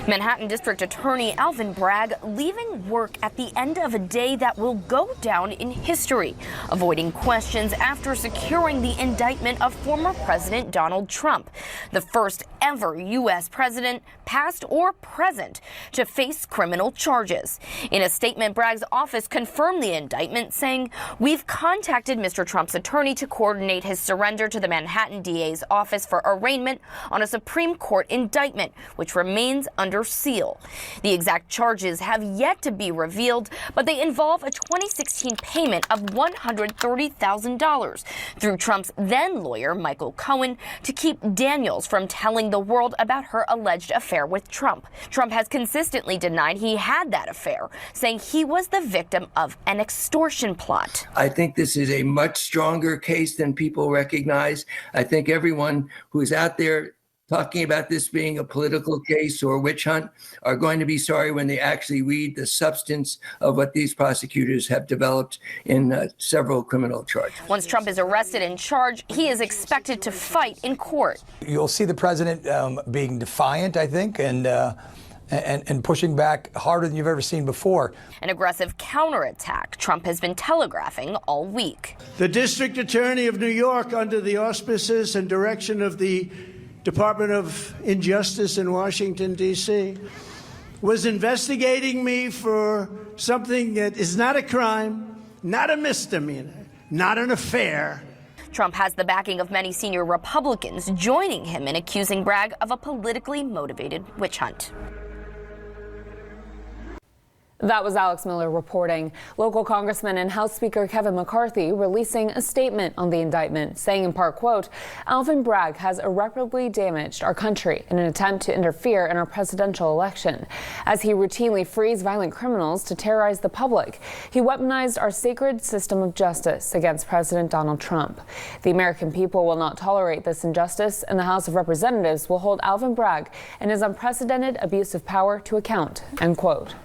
Manhattan District Attorney Alvin Bragg leaving work at the end of a day that will go down in history, avoiding questions after securing the indictment of former President Donald Trump, the first ever U.S. president, past or present, to face criminal charges. In a statement, Bragg's office confirmed the indictment, saying, "We've contacted Mr. Trump's attorney to coordinate his surrender to the Manhattan DA's office for arraignment on a Supreme Court indictment, which remains under seal." The exact charges have yet to be revealed, but they involve a 2016 payment of $130,000 through Trump's then lawyer, Michael Cohen, to keep Daniels from telling the world about her alleged affair with Trump. Trump has consistently denied he had that affair, saying he was the victim of an extortion plot. I think this is a much stronger case than people recognize. I think everyone who's out there talking about this being a political case or witch hunt are going to be sorry when they actually read the substance of what these prosecutors have developed in several criminal charges. Once Trump is arrested and charged, he is expected to fight in court. You'll see the president being defiant, I think, and pushing back harder than you've ever seen before. An aggressive counterattack Trump has been telegraphing all week. The District Attorney of New York, under the auspices and direction of the Department of Injustice in Washington, D.C., was investigating me for something that is not a crime, not a misdemeanor, not an affair. Trump has the backing of many senior Republicans joining him in accusing Bragg of a politically motivated witch hunt. That was Alex Miller reporting. Local Congressman and House Speaker Kevin McCarthy releasing a statement on the indictment, saying in part, quote, "Alvin Bragg has irreparably damaged our country in an attempt to interfere in our presidential election. As he routinely frees violent criminals to terrorize the public, he weaponized our sacred system of justice against President Donald Trump. The American people will not tolerate this injustice, and the House of Representatives will hold Alvin Bragg and his unprecedented abuse of power to account," end quote.